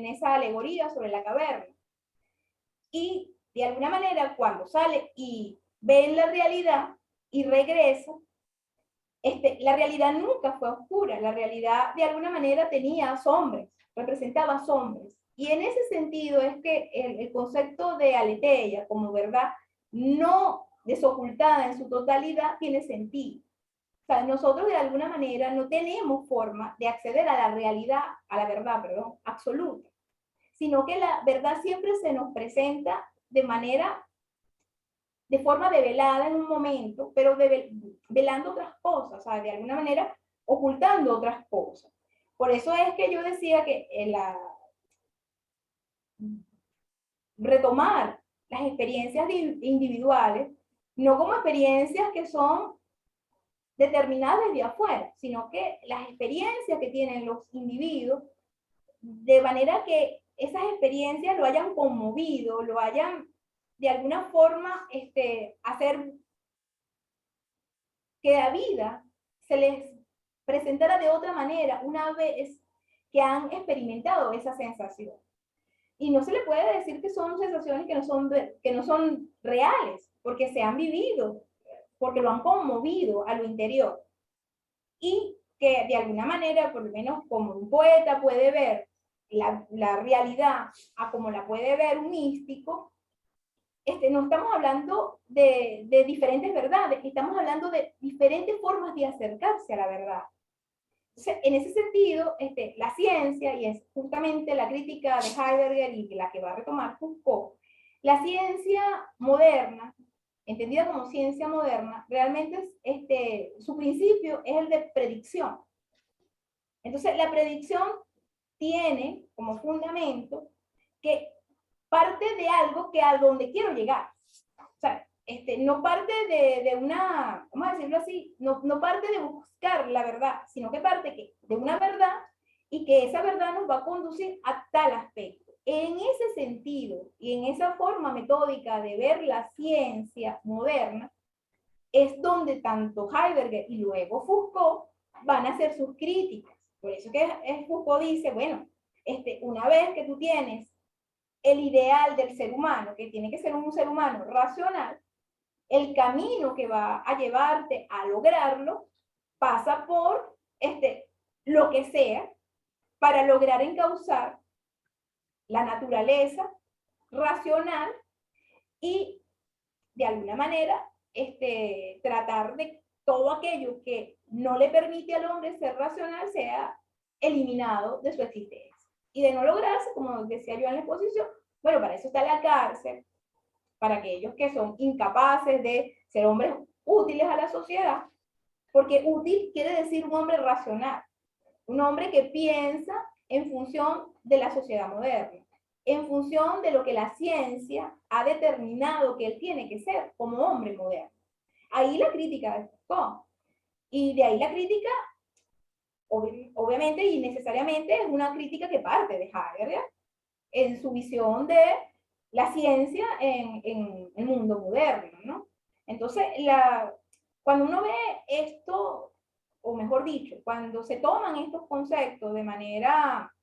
esa alegoría sobre la caverna. Y de alguna manera, cuando sale y ve la realidad y regresa, la realidad nunca fue oscura, la realidad de alguna manera tenía sombras, representaba sombras. Y en ese sentido es que el concepto de aletheia como verdad no desocultada en su totalidad tiene sentido. O sea, nosotros de alguna manera no tenemos forma de acceder a la realidad, a la verdad, perdón, absoluta, sino que la verdad siempre se nos presenta de forma develada en un momento, pero velando otras cosas, o sea, de alguna manera ocultando otras cosas. Por eso es que yo decía que retomar las experiencias individuales, no como experiencias que son determinadas desde afuera, sino que las experiencias que tienen los individuos, de manera que esas experiencias lo hayan conmovido, lo hayan de alguna forma hacer que la vida se les presentara de otra manera una vez que han experimentado esa sensación. Y no se le puede decir que son sensaciones que no son reales, porque se han vivido, porque lo han conmovido a lo interior. Y que de alguna manera, por lo menos como un poeta puede ver la realidad a como la puede ver un místico, no estamos hablando de diferentes verdades, estamos hablando de diferentes formas de acercarse a la verdad. Entonces, en ese sentido, la ciencia, y es justamente la crítica de Heidegger y la que va a retomar Foucault, la ciencia moderna, entendida como ciencia moderna, realmente su principio es el de predicción. Entonces, la predicción tiene como fundamento que parte de algo que a donde quiero llegar. O sea, no parte de una, vamos a decirlo así, no parte de buscar la verdad, sino que parte de una verdad y que esa verdad nos va a conducir a tal aspecto. En ese sentido y en esa forma metódica de ver la ciencia moderna, es donde tanto Heidegger y luego Foucault van a hacer sus críticas. Por eso que Foucault dice, bueno, una vez que tú tienes el ideal del ser humano, que tiene que ser un ser humano racional, el camino que va a llevarte a lograrlo pasa por lo que sea para lograr encauzar la naturaleza racional y de alguna manera tratar de todo aquello que no le permite al hombre ser racional sea eliminado de su existencia. Y de no lograrse, como decía yo en la exposición, bueno, para eso está la cárcel, para aquellos que son incapaces de ser hombres útiles a la sociedad, porque útil quiere decir un hombre racional, un hombre que piensa en función de la sociedad moderna, en función de lo que la ciencia ha determinado que él tiene que ser como hombre moderno. Ahí la crítica de Foucault. Y de ahí la crítica, obviamente y necesariamente, es una crítica que parte de Heidegger en su visión de la ciencia en el mundo moderno, ¿no? Entonces, cuando uno ve esto, o mejor dicho, cuando se toman estos conceptos de manera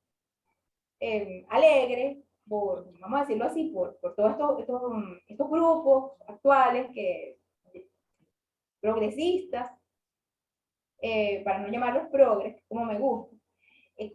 alegre, vamos a decirlo así, por todos estos grupos actuales progresistas, para no llamarlos progres, como me gusta,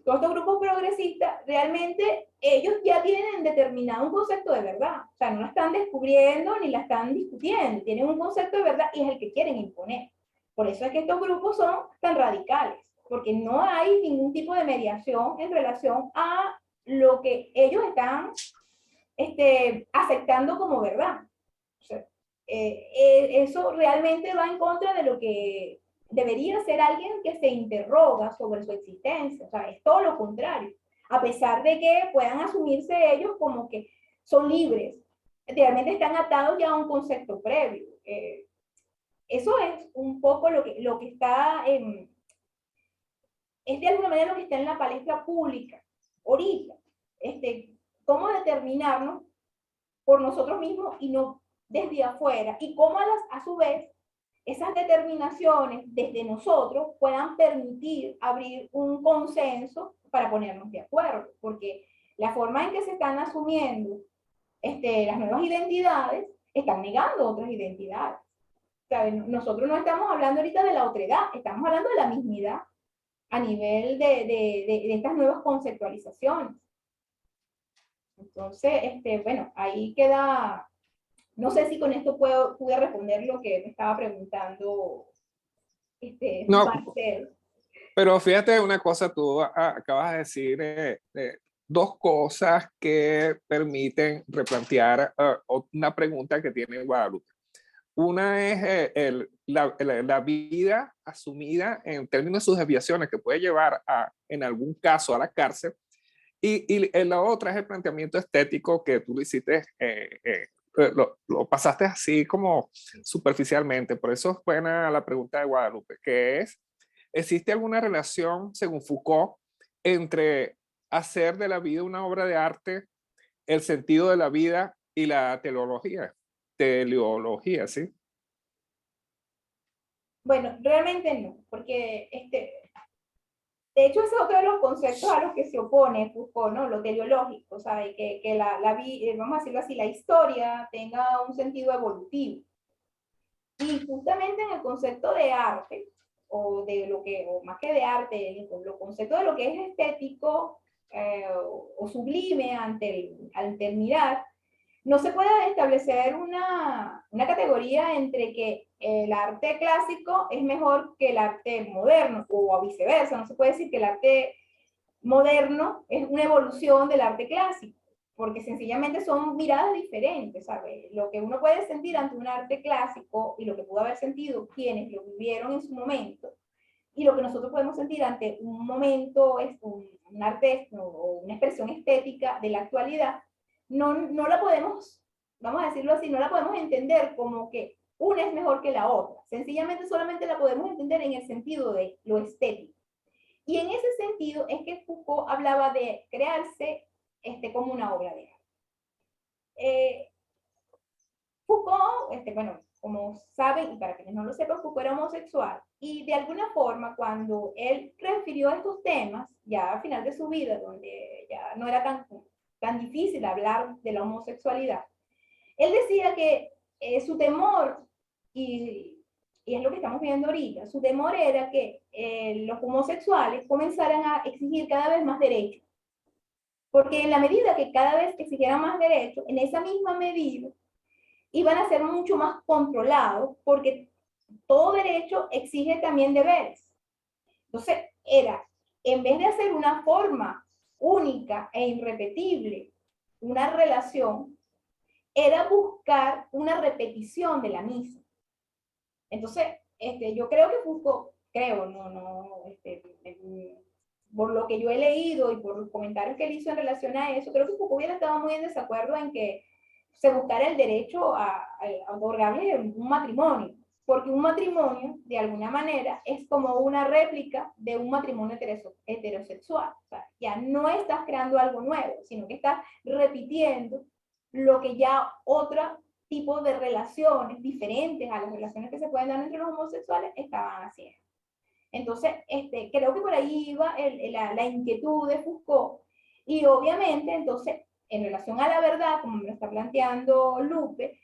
todos estos grupos progresistas, realmente ellos ya tienen determinado un concepto de verdad. O sea, no la están descubriendo ni la están discutiendo. Tienen un concepto de verdad y es el que quieren imponer. Por eso es que estos grupos son tan radicales, porque no hay ningún tipo de mediación en relación a lo que ellos están aceptando como verdad. O sea, eso realmente va en contra de lo que debería ser alguien que se interroga sobre su existencia. O sea, es todo lo contrario. A pesar de que puedan asumirse ellos como que son libres, realmente están atados ya a un concepto previo. Eso es un poco lo que está es de alguna manera lo que está en la palestra pública ahorita. Cómo determinarnos por nosotros mismos y no desde afuera, y cómo a su vez esas determinaciones desde nosotros puedan permitir abrir un consenso para ponernos de acuerdo, porque la forma en que se están asumiendo las nuevas identidades están negando otras identidades. ¿Sabes? Nosotros no estamos hablando ahorita de la otredad, estamos hablando de la mismidad a nivel de estas nuevas conceptualizaciones. Entonces, bueno, ahí queda. No sé si con esto pude responder lo que me estaba preguntando No, Marcel. pero fíjate una cosa, tú acabas de decir dos cosas que permiten replantear una pregunta que tiene Guadalupe. Una es la vida asumida en términos de sus desviaciones que puede llevar en algún caso a la cárcel, y la otra es el planteamiento estético que tú lo hiciste lo pasaste así como superficialmente, por eso es buena la pregunta de Guadalupe, que es, ¿existe alguna relación, según Foucault, entre hacer de la vida una obra de arte, el sentido de la vida y la teleología? Teleología, ¿sí? Bueno, realmente no, porque de hecho ese es otro de los conceptos a los que se opone Foucault, ¿no? Lo teleológico, ¿sabe? Que vamos a decirlo así, la historia tenga un sentido evolutivo. Y justamente en el concepto de arte, o más que de arte, el concepto de lo que es estético o sublime al mirar, no se puede establecer una categoría entre que el arte clásico es mejor que el arte moderno, o viceversa. No se puede decir que el arte moderno es una evolución del arte clásico, porque sencillamente son miradas diferentes, ¿sabes? Lo que uno puede sentir ante un arte clásico y lo que pudo haber sentido quienes lo vivieron en su momento, y lo que nosotros podemos sentir ante un momento, un arte o una expresión estética de la actualidad, no la podemos, vamos a decirlo así, no la podemos entender como que una es mejor que la otra. Sencillamente solamente la podemos entender en el sentido de lo estético. Y en ese sentido es que Foucault hablaba de crearse como una obra de arte. Foucault, bueno, como saben, y para quienes no lo sepan, Foucault era homosexual, y de alguna forma cuando él refirió a estos temas, ya al final de su vida, donde ya no era tan difícil hablar de la homosexualidad, él decía que su temor, y es lo que estamos viendo ahorita, su temor era que los homosexuales comenzaran a exigir cada vez más derechos. Porque en la medida que cada vez exigieran más derechos, en esa misma medida, iban a ser mucho más controlados, porque todo derecho exige también deberes. Entonces, en vez de hacer una forma única e irrepetible, una relación, era buscar una repetición de la misma. Entonces, yo creo que Foucault, por lo que yo he leído y por los comentarios que él hizo en relación a eso, creo que Foucault hubiera estado muy en desacuerdo en que se buscara el derecho a otorgarle un matrimonio, porque un matrimonio, de alguna manera, es como una réplica de un matrimonio heterosexual. O sea, ya no estás creando algo nuevo, sino que estás repitiendo lo que ya otro tipo de relaciones diferentes a las relaciones que se pueden dar entre los homosexuales estaban haciendo. Entonces, creo que por ahí iba la inquietud de Foucault, y obviamente, entonces, en relación a la verdad, como me lo está planteando Lupe,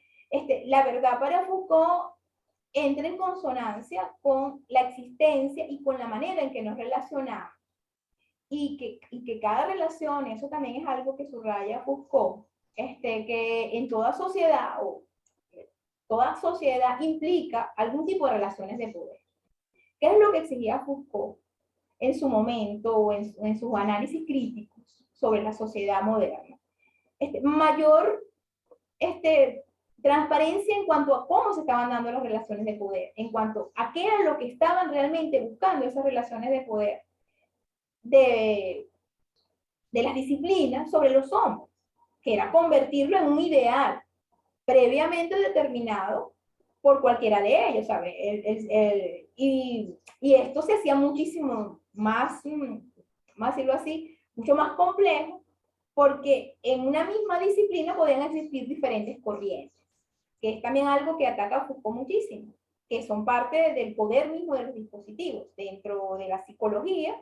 la verdad para Foucault entra en consonancia con la existencia y con la manera en que nos relacionamos. Y que cada relación, eso también es algo que subraya Foucault, que en toda sociedad implica algún tipo de relaciones de poder. ¿Qué es lo que exigía Foucault en su momento o en sus análisis críticos sobre la sociedad moderna? Mayor transparencia en cuanto a cómo se estaban dando las relaciones de poder, en cuanto a qué era lo que estaban realmente buscando esas relaciones de poder de las disciplinas sobre los hombres, que era convertirlo en un ideal previamente determinado por cualquiera de ellos, ¿sabes? Y esto se hacía muchísimo más, decirlo así, mucho más complejo, porque en una misma disciplina podían existir diferentes corrientes, que es también algo que ataca a Foucault muchísimo, que son parte del poder mismo de los dispositivos. Dentro de la psicología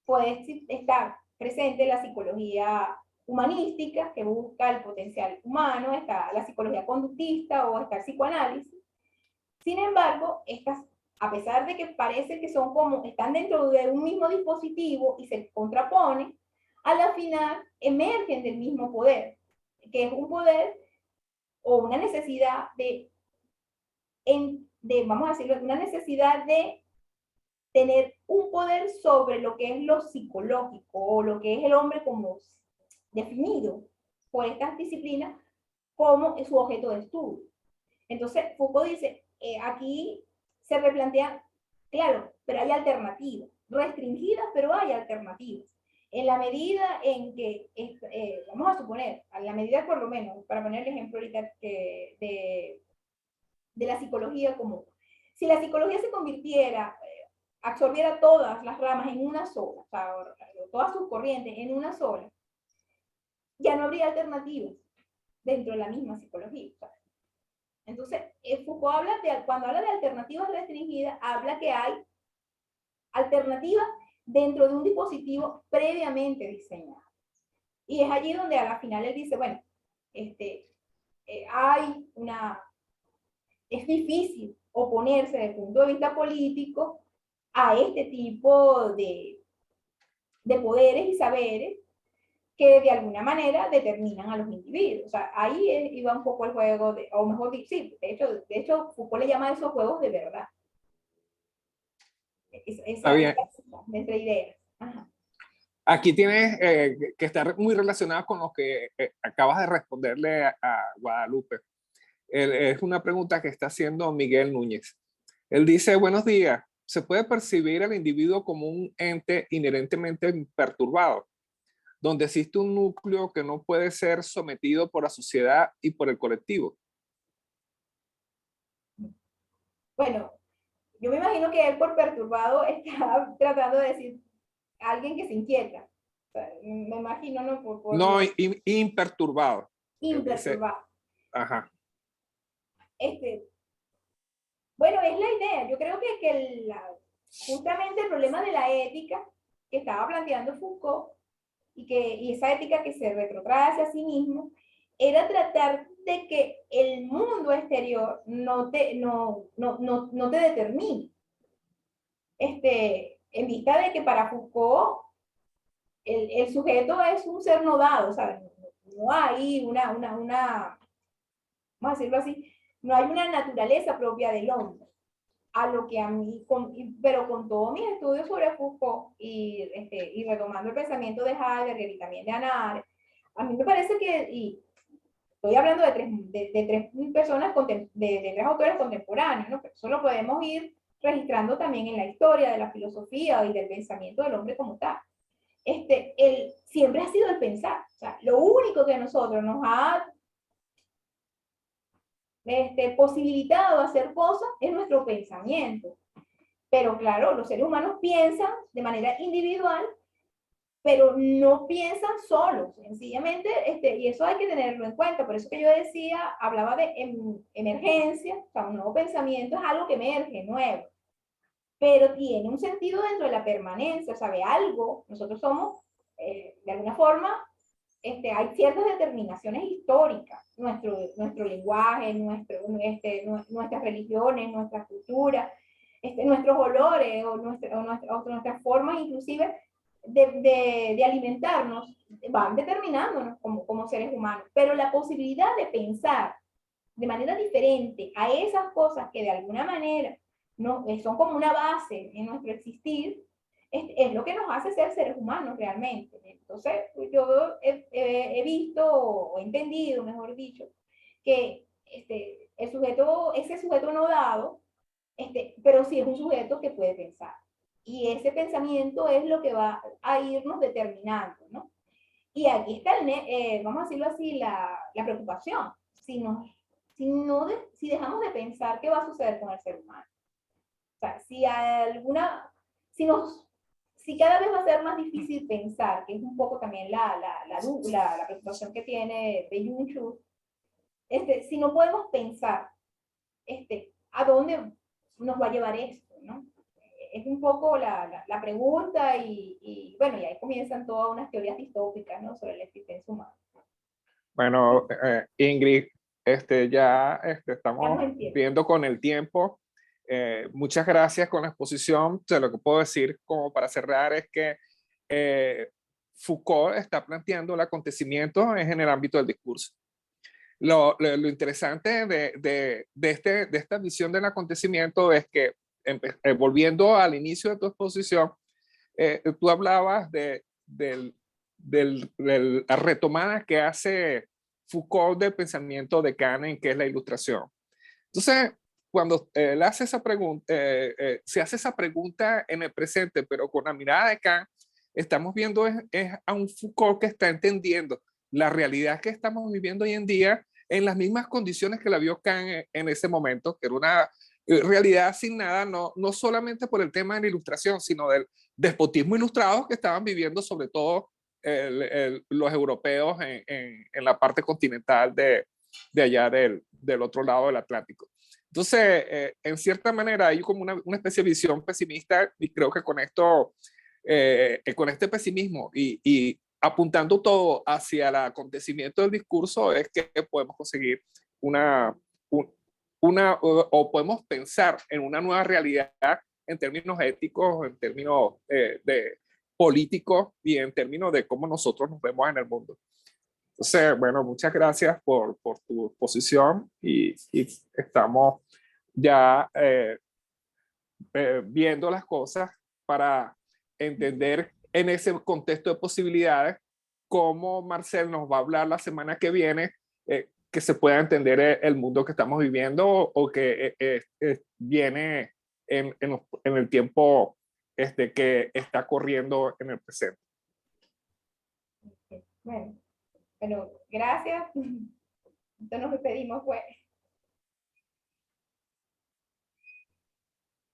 puede estar presente la psicología humanística, que busca el potencial humano, está la psicología conductista o está el psicoanálisis. Sin embargo, a pesar de que parece que están dentro de un mismo dispositivo y se contraponen, a la final emergen del mismo poder, que es un poder o una necesidad vamos a decirlo, una necesidad de tener un poder sobre lo que es lo psicológico o lo que es el hombre como definido por estas disciplinas como su objeto de estudio. Entonces, Foucault dice, aquí se replantea, claro, pero hay alternativas, restringidas, pero hay alternativas. en la medida en que, vamos a suponer, a la medida por lo menos, para poner el ejemplo ahorita de la psicología común, si la psicología se convirtiera, absorbiera todas las ramas en una sola, o sea, todas sus corrientes en una sola, ya no habría alternativas dentro de la misma psicología. Entonces, Foucault cuando habla de alternativas restringidas, habla que hay alternativas dentro de un dispositivo previamente diseñado. Y es allí donde a la final él dice, bueno, es difícil oponerse desde el punto de vista político a este tipo de poderes y saberes que de alguna manera determinan a los individuos. O sea, ahí iba un poco el juego, o mejor dicho, sí, de hecho Foucault le llama a esos juegos de verdad. Está bien. Esa idea. Ajá. Aquí tienes que estar muy relacionada con lo que acabas de responderle a Guadalupe. Es una pregunta que está haciendo Miguel Núñez. Él dice, buenos días, ¿se puede percibir al individuo como un ente inherentemente perturbado, donde existe un núcleo que no puede ser sometido por la sociedad y por el colectivo? Bueno, yo me imagino que él por perturbado está tratando de decir alguien que se inquieta. O sea, me imagino, ¿no? No, imperturbado. Imperturbado. Ajá. Bueno, es la idea. Yo creo que justamente el problema de la ética que estaba planteando Foucault y esa ética que se retrotrae hacia sí mismo, era tratar de que el mundo exterior no te determine. En vista de que para Foucault el sujeto es un ser no dado, ¿sabes? No hay vamos a decirlo así, no hay una naturaleza propia del hombre. A lo que a mí, pero con todos mis estudios sobre Foucault y retomando el pensamiento de Heidegger y también de Hannah Arendt, a mí me parece que, y estoy hablando de tres personas, de tres autores contemporáneos, ¿no? Pero eso lo podemos ir registrando también en la historia de la filosofía y del pensamiento del hombre como tal. Siempre ha sido el pensar. O sea, lo único que a nosotros nos ha posibilitado hacer cosas es nuestro pensamiento. Pero claro, los seres humanos piensan de manera individual, pero no piensan solos, sencillamente, y eso hay que tenerlo en cuenta. Por eso que yo decía, hablaba de emergencia, o sea, un nuevo pensamiento es algo que emerge, nuevo, pero tiene un sentido dentro de la permanencia, o sea, de algo, nosotros somos, de alguna forma, hay ciertas determinaciones históricas, nuestro lenguaje, nuestras religiones, nuestra cultura, nuestros olores o nuestras formas inclusive de alimentarnos van determinándonos como seres humanos. Pero la posibilidad de pensar de manera diferente a esas cosas que de alguna manera son como una base en nuestro existir, es lo que nos hace ser seres humanos realmente. Entonces, yo he visto o entendido, mejor dicho, que ese sujeto no dado, pero sí es un sujeto que puede pensar. Y ese pensamiento es lo que va a irnos determinando, ¿no? Y aquí está, vamos a decirlo así, la preocupación. Si dejamos de pensar, ¿qué va a suceder con el ser humano? O sea, si cada vez va a ser más difícil pensar, que es un poco también la preocupación que tiene Byung-Chul, si no podemos pensar, ¿a dónde nos va a llevar esto, no? Es un poco la pregunta y bueno, y ahí comienzan todas unas teorías distópicas, ¿no? Sobre la existencia humana. Bueno, Ingrid, ya estamos viendo con el tiempo. Muchas gracias con la exposición. O sea, lo que puedo decir como para cerrar es que Foucault está planteando el acontecimiento en el ámbito del discurso. Lo interesante de esta visión del acontecimiento es que, volviendo al inicio de tu exposición, tú hablabas de la retomada que hace Foucault del pensamiento de Kant, que es la ilustración. Entonces, cuando él hace esa pregunta, se hace esa pregunta en el presente, pero con la mirada de Kant, estamos viendo es a un Foucault que está entendiendo la realidad que estamos viviendo hoy en día en las mismas condiciones que la vio Kant en ese momento, que era una realidad asignada no solamente por el tema de la ilustración, sino del despotismo ilustrado que estaban viviendo sobre todo los europeos en la parte continental de allá del otro lado del Atlántico. Entonces, en cierta manera hay como una especie de visión pesimista y creo que con esto, con este pesimismo y apuntando todo hacia el acontecimiento del discurso es que podemos conseguir o podemos pensar en una nueva realidad en términos éticos, en términos de políticos y en términos de cómo nosotros nos vemos en el mundo. Entonces, bueno, muchas gracias por tu exposición y estamos ya viendo las cosas para entender en ese contexto de posibilidades cómo Marcel nos va a hablar la semana que viene, que se pueda entender el mundo que estamos viviendo o que viene en el tiempo que está corriendo en el presente. Bueno, gracias. Entonces nos despedimos, pues.